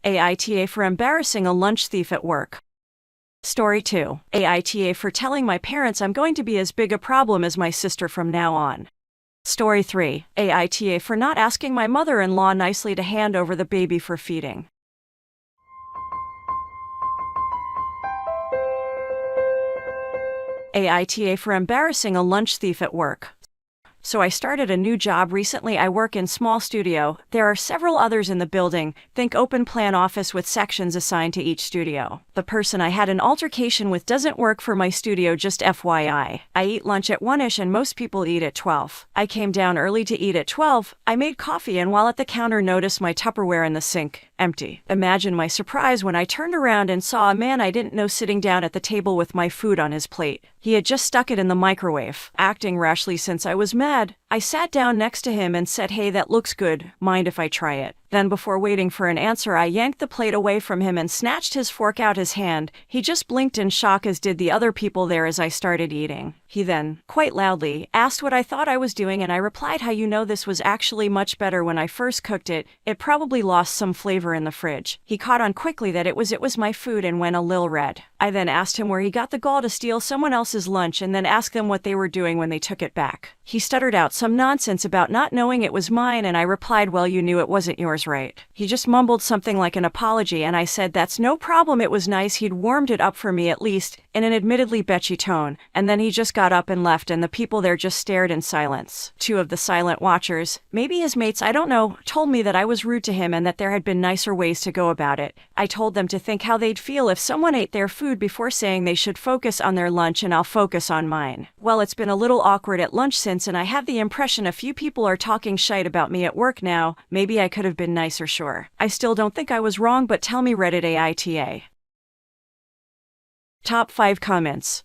AITA for embarrassing a lunch thief at work. Story 2. AITA for telling my parents I'm going to be as big a problem as my sister from now on. Story 3. AITA for not asking my mother-in-law nicely to hand over the baby for feeding. AITA for embarrassing a lunch thief at work. So I started a new job recently. I work in small studio. There are several others in the building. Think open plan office with sections assigned to each studio. The person I had an altercation with doesn't work for my studio, just FYI. I eat lunch at 1ish and most people eat at 12. I came down early to eat at 12. I made coffee and while at the counter noticed my Tupperware in the sink, empty. Imagine my surprise when I turned around and saw a man I didn't know sitting down at the table with my food on his plate. He had just stuck it in the microwave. Acting rashly since I was mad, I sat down next to him and said, "Hey, that looks good. Mind if I try it?" Then before waiting for an answer, I yanked the plate away from him and snatched his fork out his hand. He just blinked in shock, as did the other people there as I started eating. He then, quite loudly, asked what I thought I was doing and I replied, "How you know this was actually much better when I first cooked it. It probably lost some flavor in the fridge." He caught on quickly that it was my food and went a lil red. I then asked him where he got the gall to steal someone else's lunch and then asked them what they were doing when they took it back. He stuttered out some nonsense about not knowing it was mine and I replied, "Well, you knew it wasn't yours, right?" He just mumbled something like an apology and I said, "That's no problem, it was nice, he'd warmed it up for me at least," in an admittedly bitchy tone, and then he just got up and left and the people there just stared in silence. Two of the silent watchers, maybe his mates, I don't know, told me that I was rude to him and that there had been nicer ways to go about it. I told them to think how they'd feel if someone ate their food before saying they should focus on their lunch and I'll focus on mine. Well, it's been a little awkward at lunch since and I have the impression a few people are talking shite about me at work now. Maybe I could have been nicer, sure. I still don't think I was wrong, but tell me, Reddit AITA. Top 5 comments.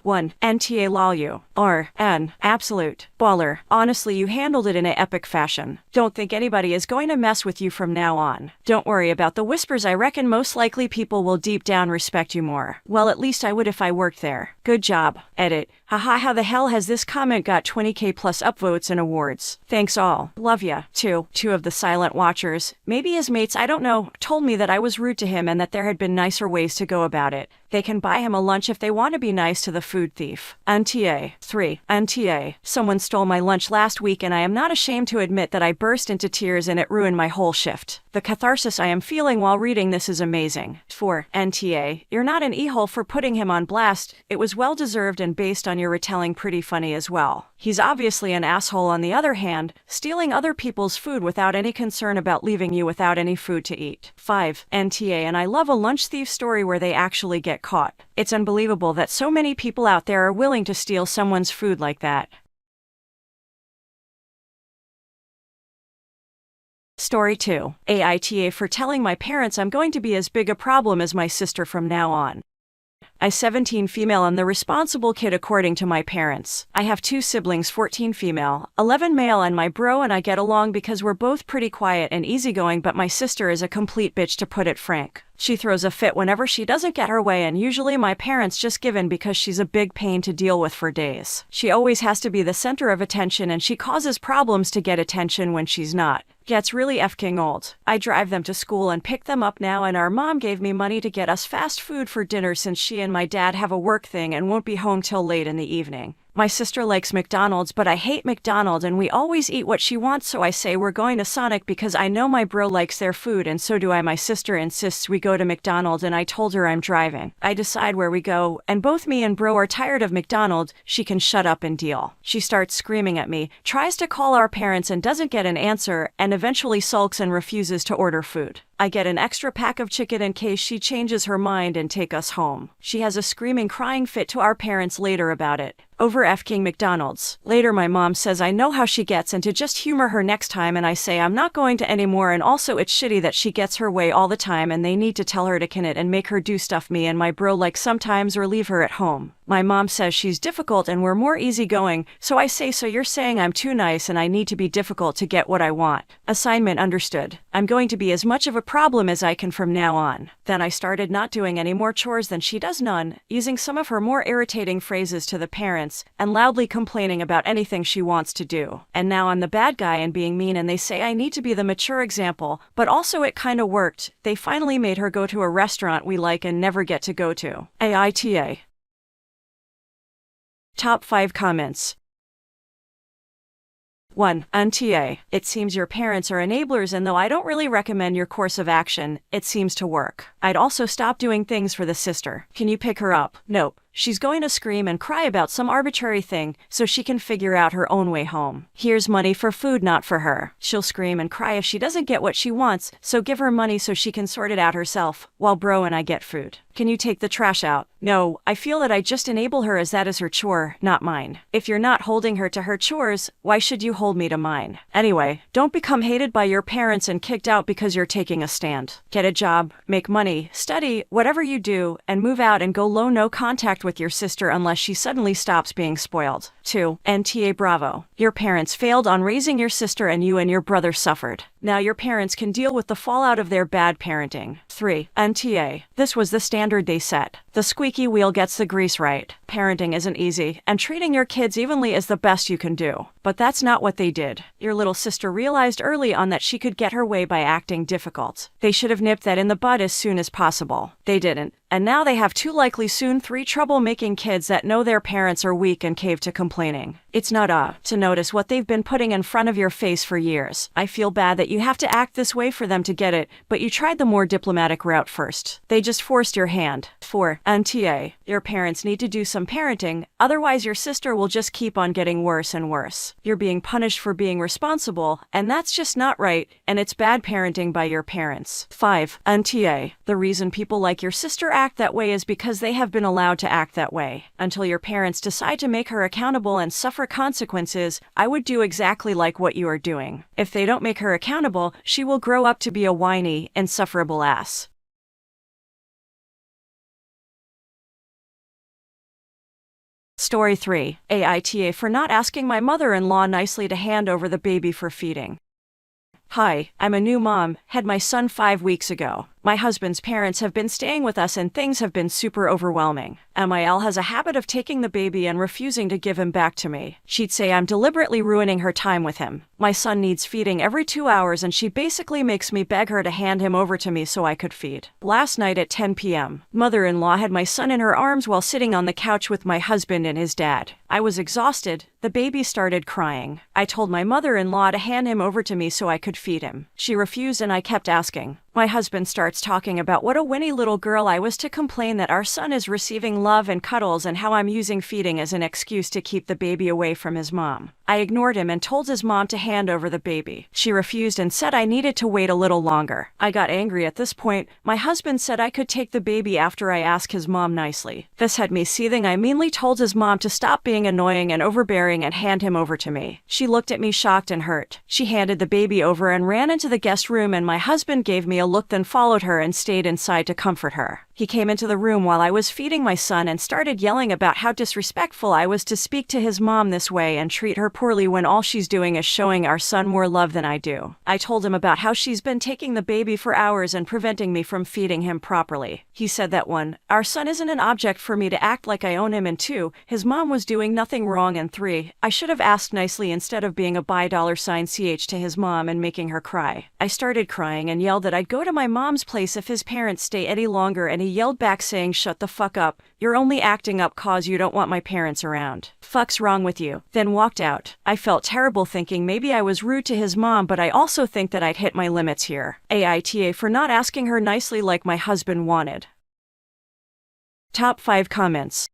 1. NTA lol you. R.N. Absolute. Baller. Honestly, you handled it in an epic fashion. Don't think anybody is going to mess with you from now on. Don't worry about the whispers, I reckon most likely people will deep down respect you more. Well, at least I would if I worked there. Good job. Edit. Haha, how the hell has this comment got 20k plus upvotes and awards? Thanks all. Love ya. 2. Two of the silent watchers, maybe his mates, I don't know, told me that I was rude to him and that there had been nicer ways to go about it. They can buy him a lunch if they want to be nice to the food thief. NTA. 3. NTA. Someone stole my lunch last week and I am not ashamed to admit that I burst into tears and it ruined my whole shift. The catharsis I am feeling while reading this is amazing. 4. NTA. You're not an e-hole for putting him on blast. It was well deserved and based on your retelling pretty funny as well. He's obviously an asshole on the other hand, stealing other people's food without any concern about leaving you without any food to eat. 5. NTA. And I love a lunch thief story where they actually get caught. It's unbelievable that so many people out there are willing to steal someone's food like that. Story 2. AITA for telling my parents I'm going to be as big a problem as my sister from now on. I 17 female and the responsible kid according to my parents. I have 2 siblings, 14 female, 11 male, and my bro and I get along because we're both pretty quiet and easygoing, but my sister is a complete bitch, to put it frank. She throws a fit whenever she doesn't get her way and usually my parents just give in because she's a big pain to deal with for days. She always has to be the center of attention and she causes problems to get attention when she's not. Gets really f***ing old. I drive them to school and pick them up now and our mom gave me money to get us fast food for dinner since she and my dad have a work thing and won't be home till late in the evening. My sister likes McDonald's, but I hate McDonald's and we always eat what she wants, so I say we're going to Sonic because I know my bro likes their food and so do I. My sister insists we go to McDonald's and I told her I'm driving. I decide where we go and both me and bro are tired of McDonald's. She can shut up and deal. She starts screaming at me, tries to call our parents and doesn't get an answer, and eventually sulks and refuses to order food. I get an extra pack of chicken in case she changes her mind and take us home. She has a screaming, crying fit to our parents later about it. Over f***ing McDonald's. Later my mom says I know how she gets and to just humor her next time, and I say I'm not going to anymore, and also it's shitty that she gets her way all the time and they need to tell her to can it and make her do stuff me and my bro like sometimes or leave her at home. My mom says she's difficult and we're more easygoing, so I say, so you're saying I'm too nice and I need to be difficult to get what I want. Assignment understood. I'm going to be as much of a problem as I can from now on. Then I started not doing any more chores than she does, none, using some of her more irritating phrases to the parents, and loudly complaining about anything she wants to do. And now I'm the bad guy and being mean, and they say I need to be the mature example, but also it kinda worked. They finally made her go to a restaurant we like and never get to go to. AITA. Top 5 comments. 1. NTA. It seems your parents are enablers, and though I don't really recommend your course of action, it seems to work. I'd also stop doing things for the sister. Can you pick her up? Nope. She's going to scream and cry about some arbitrary thing so she can figure out her own way home. Here's money for food, not for her. She'll scream and cry if she doesn't get what she wants, so give her money so she can sort it out herself, while bro and I get food. Can you take the trash out? No, I feel that I just enable her as that is her chore, not mine. If you're not holding her to her chores, why should you hold me to mine? Anyway, don't become hated by your parents and kicked out because you're taking a stand. Get a job, make money, study, whatever you do, and move out and go low no contact with your sister unless she suddenly stops being spoiled. 2. NTA Bravo. Your parents failed on raising your sister and you and your brother suffered. Now your parents can deal with the fallout of their bad parenting. 3. NTA. This was the standard they set. The squeaky wheel gets the grease right. Parenting isn't easy, and treating your kids evenly is the best you can do. But that's not what they did. Your little sister realized early on that she could get her way by acting difficult. They should have nipped that in the bud as soon as possible. They didn't. And now they have 2, likely soon 3, troublemaking kids that know their parents are weak and cave to complaining. It's not to notice what they've been putting in front of your face for years. I feel bad that you have to act this way for them to get it, but you tried the more diplomatic route first. They just forced your hand. 4. NTA. Your parents need to do some parenting, otherwise your sister will just keep on getting worse and worse. You're being punished for being responsible, and that's just not right, and it's bad parenting by your parents. 5. NTA. The reason people like your sister act that way is because they have been allowed to act that way. Until your parents decide to make her accountable and suffer consequences, I would do exactly like what you are doing. If they don't make her accountable, she will grow up to be a whiny, insufferable ass. Story 3. AITA for not asking my mother-in-law nicely to hand over the baby for feeding. Hi, I'm a new mom, had my son 5 weeks ago. My husband's parents have been staying with us and things have been super overwhelming. MIL has a habit of taking the baby and refusing to give him back to me. She'd say I'm deliberately ruining her time with him. My son needs feeding every 2 hours and she basically makes me beg her to hand him over to me so I could feed. Last night at 10 p.m., mother-in-law had my son in her arms while sitting on the couch with my husband and his dad. I was exhausted. The baby started crying. I told my mother-in-law to hand him over to me so I could feed him. She refused and I kept asking. My husband starts talking about what a winny little girl I was to complain that our son is receiving love and cuddles and how I'm using feeding as an excuse to keep the baby away from his mom. I ignored him and told his mom to hand over the baby. She refused and said I needed to wait a little longer. I got angry at this point. My husband said I could take the baby after I asked his mom nicely. This had me seething. I meanly told his mom to stop being annoying and overbearing and hand him over to me. She looked at me shocked and hurt. She handed the baby over and ran into the guest room, and my husband gave me a look, then followed her and stayed inside to comfort her. He came into the room while I was feeding my son and started yelling about how disrespectful I was to speak to his mom this way and treat her poorly when all she's doing is showing our son more love than I do. I told him about how she's been taking the baby for hours and preventing me from feeding him properly. He said that 1, our son isn't an object for me to act like I own him, and 2, his mom was doing nothing wrong, and 3, I should have asked nicely instead of being a $$CH to his mom and making her cry. I started crying and yelled that I'd go to my mom's place if his parents stay any longer, and he yelled back saying, "Shut the fuck up. You're only acting up cause you don't want my parents around. Fuck's wrong with you?" Then walked out. I felt terrible thinking maybe I was rude to his mom, but I also think that I'd hit my limits here. AITA for not asking her nicely like my husband wanted. Top 5 comments.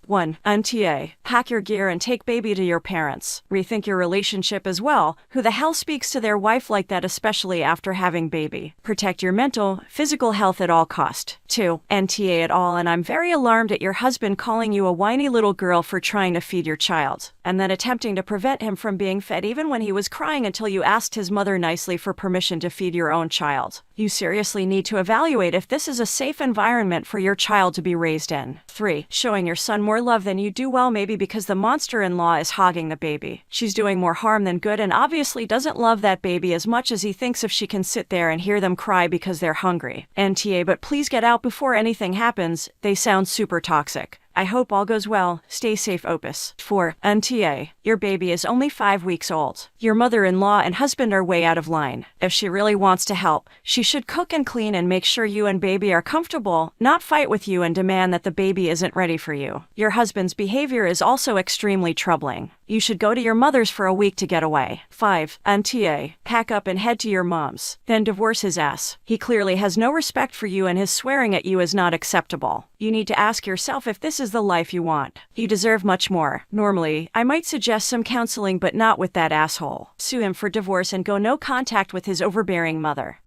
1. NTA. Pack your gear and take baby to your parents. Rethink your relationship as well. Who the hell speaks to their wife like that, especially after having baby? Protect your mental, physical health at all cost. 2. NTA at all, and I'm very alarmed at your husband calling you a whiny little girl for trying to feed your child, and then attempting to prevent him from being fed even when he was crying until you asked his mother nicely for permission to feed your own child. You seriously need to evaluate if this is a safe environment for your child to be raised in. 3. Showing your son more love than you do. Well, maybe because the monster-in-law is hogging the baby. She's doing more harm than good and obviously doesn't love that baby as much as he thinks if she can sit there and hear them cry because they're hungry. NTA, but please get out before anything happens. They sound super toxic. I hope all goes well. Stay safe, Opus. 4. NTA. Your baby is only 5 weeks old. Your mother-in-law and husband are way out of line. If she really wants to help, she should cook and clean and make sure you and baby are comfortable, not fight with you and demand that the baby isn't ready for you. Your husband's behavior is also extremely troubling. You should go to your mother's for a week to get away. 5. NTA. Pack up and head to your mom's. Then divorce his ass. He clearly has no respect for you and his swearing at you is not acceptable. You need to ask yourself if this is the life you want. You deserve much more. Normally, I might suggest some counseling, but not with that asshole. Sue him for divorce and go no contact with his overbearing mother.